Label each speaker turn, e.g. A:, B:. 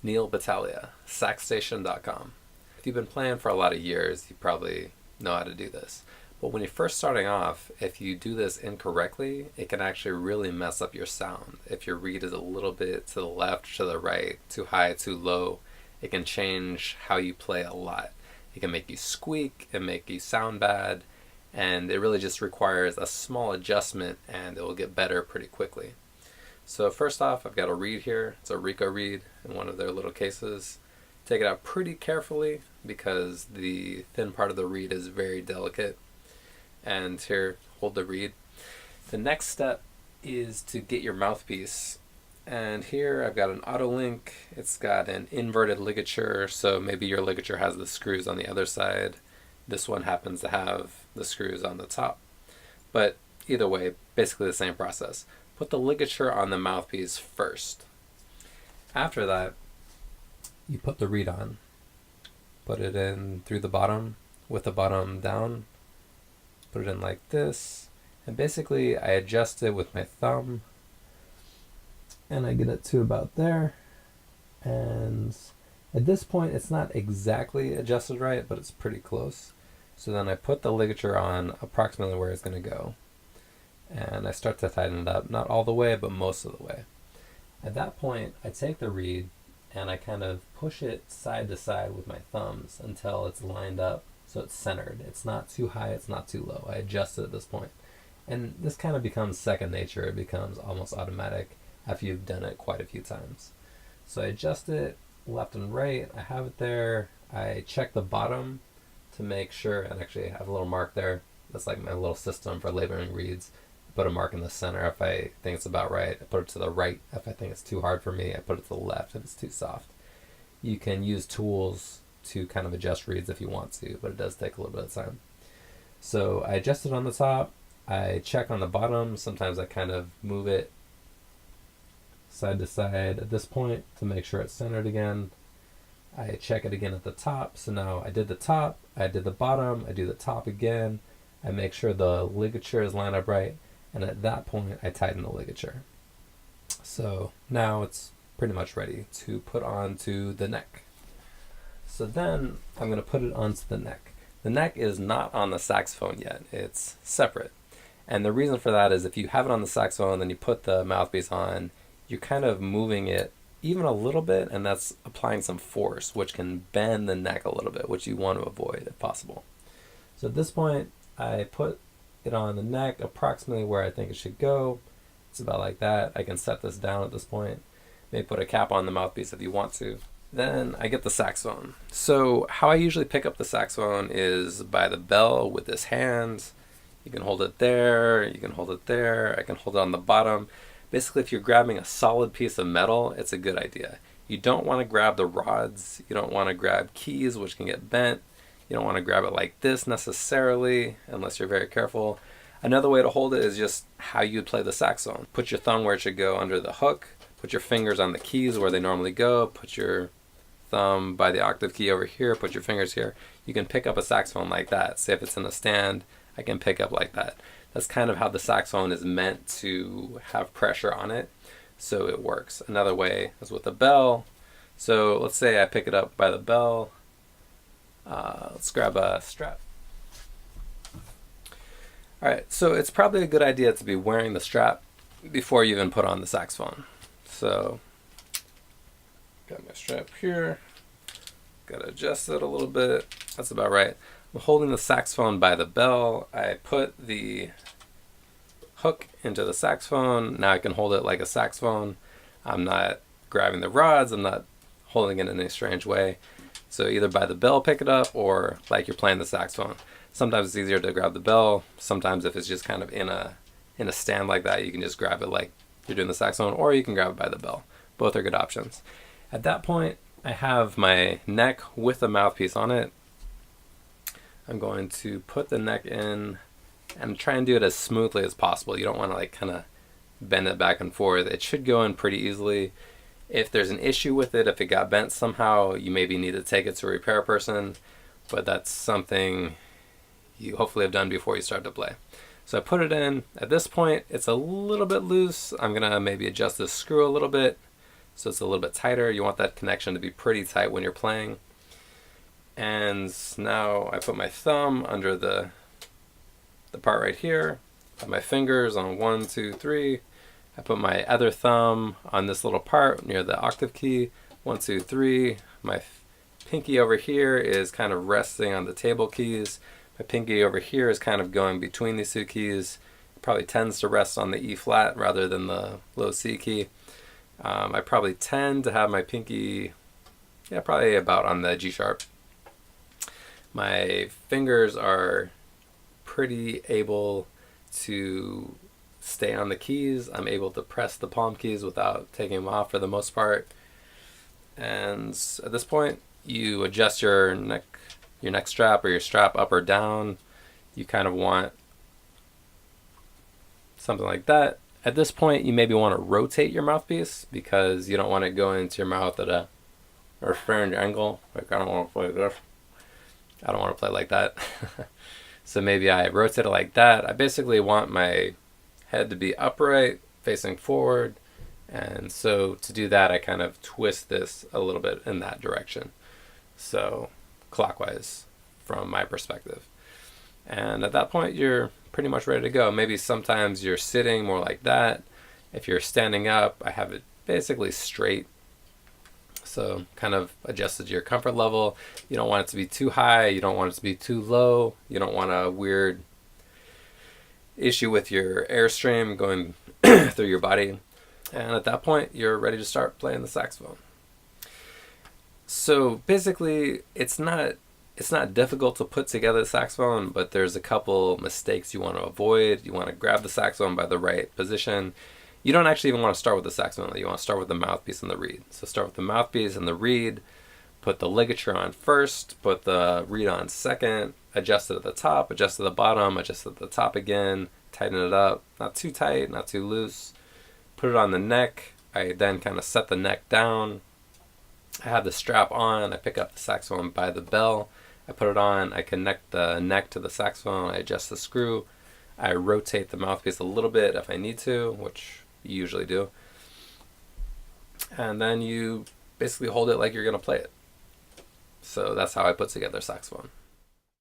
A: Neal Battaglia, saxstation.com. If you've been playing for a lot of years, you probably know how to do this. But when you're first starting off, if you do this incorrectly, it can actually really mess up your sound. If your reed is a little bit to the left, to the right, too high, too low, it can change how you play a lot. It can make you squeak, and make you sound bad, and it really just requires a small adjustment and it will get better pretty quickly. So first off, I've got a reed here. It's a Rico reed in one of their little cases. Take it out pretty carefully because the thin part of the reed is very delicate. And here, hold the reed. The next step is to get your mouthpiece. And here I've got an auto link. It's got an inverted ligature, so maybe your ligature has the screws on the other side. This one happens to have the screws on the top. But either way, basically the same process. Put the ligature on the mouthpiece first. After that, you put the reed on. Put it in through the bottom, with the bottom down. Put it in like this. And basically I adjust it with my thumb. And I get it to about there. And at this point it's not exactly adjusted right, but it's pretty close. So then I put the ligature on approximately where it's going to go. And I start to tighten it up, not all the way, but most of the way. At that point, I take the reed and I kind of push it side to side with my thumbs until it's lined up so it's centered. It's not too high, it's not too low. I adjust it at this point. And this kind of becomes second nature. It becomes almost automatic after you've done it quite a few times. So I adjust it left and right. I have it there. I check the bottom to make sure, and actually I have a little mark there. That's like my little system for labeling reeds. Put a mark in the center if I think it's about right. I put it to the right if I think it's too hard for me. I put it to the left if it's too soft. You can use tools to kind of adjust reeds if you want to, but it does take a little bit of time. So I adjust it on the top. I check on the bottom. Sometimes I kind of move it side to side at this point to make sure it's centered again. I check it again at the top. So now I did the top, I did the bottom, I do the top again. I make sure the ligature is lined up right. And at that point, I tighten the ligature. So now it's pretty much ready to put onto the neck. So then I'm going to put it onto the neck. The neck is not on the saxophone yet. It's separate. And the reason for that is if you have it on the saxophone, then you put the mouthpiece on, you're kind of moving it even a little bit, and that's applying some force, which can bend the neck a little bit, which you want to avoid if possible. So at this point, I put it on the neck approximately where I think it should go. It's about like that. I can set this down at this point. Maybe put a cap on the mouthpiece if you want to. Then I get the saxophone. So how I usually pick up the saxophone is by the bell with this hand. You can hold it there, you can hold it there, I can hold it on the bottom. Basically, if you're grabbing a solid piece of metal, it's a good idea. You don't want to grab the rods, you don't want to grab keys, which can get bent. You don't want to grab it like this necessarily, unless you're very careful. Another way to hold it is just how you'd play the saxophone. Put your thumb where it should go under the hook. Put your fingers on the keys where they normally go. Put your thumb by the octave key over here. Put your fingers here. You can pick up a saxophone like that. Say if it's in a stand, I can pick up like that. That's kind of how the saxophone is meant to have pressure on it, so it works. Another way is with a bell. So let's say I pick it up by the bell. Let's grab a strap. Alright, so it's probably a good idea to be wearing the strap before you even put on the saxophone. So, got my strap here. Got to adjust it a little bit. That's about right. I'm holding the saxophone by the bell. I put the hook into the saxophone. Now I can hold it like a saxophone. I'm not grabbing the rods. I'm not holding it in any strange way. So either by the bell pick it up or like you're playing the saxophone. Sometimes it's easier to grab the bell. Sometimes if it's just kind of in a stand like that, you can just grab it like you're doing the saxophone, or you can grab it by the bell. Both are good options. At that point, I have my neck with the mouthpiece on it. I'm going to put the neck in and try and do it as smoothly as possible. You don't want to like kind of bend it back and forth. It should go in pretty easily. If there's an issue with it, if it got bent somehow, you maybe need to take it to a repair person, but that's something you hopefully have done before you start to play. So I put it in. At this point, it's a little bit loose. I'm gonna maybe adjust this screw a little bit so it's a little bit tighter. You want that connection to be pretty tight when you're playing. And now I put my thumb under the part right here. Put my fingers on 1, 2, 3. I put my other thumb on this little part near the octave key. 1, 2, 3. My pinky over here is kind of resting on the table keys. My pinky over here is kind of going between these two keys. It probably tends to rest on the E flat rather than the low C key. I probably tend to have my pinky, probably about on the G sharp. My fingers are pretty able to stay on the keys. I'm able to press the palm keys without taking them off for the most part. And at this point, you adjust your neck strap or your strap up or down. You kind of want something like that. At this point, you maybe want to rotate your mouthpiece because you don't want it going into your mouth at a strange angle. Like, I don't want to play this. I don't want to play like that. So maybe I rotate it like that. I basically want my head to be upright, facing forward. And so to do that, I kind of twist this a little bit in that direction. So clockwise from my perspective. And at that point, you're pretty much ready to go. Maybe sometimes you're sitting more like that. If you're standing up, I have it basically straight. So kind of adjusted to your comfort level. You don't want it to be too high. You don't want it to be too low. You don't want a weird issue with your airstream going through your body. And at that point, you're ready to start playing the saxophone. So basically, it's not difficult to put together the saxophone, but there's a couple mistakes you want to avoid. You want to grab the saxophone by the right position. You don't actually even want to start with the saxophone. You want to start with the mouthpiece and the reed. So start with the mouthpiece and the reed. Put the ligature on first. Put the reed on second. Adjust it at the top. Adjust at the bottom. Adjust at the top again. Tighten it up. Not too tight. Not too loose. Put it on the neck. I then kind of set the neck down. I have the strap on. I pick up the saxophone by the bell. I put it on. I connect the neck to the saxophone. I adjust the screw. I rotate the mouthpiece a little bit if I need to, which you usually do. And then you basically hold it like you're going to play it. So that's how I put together saxophone.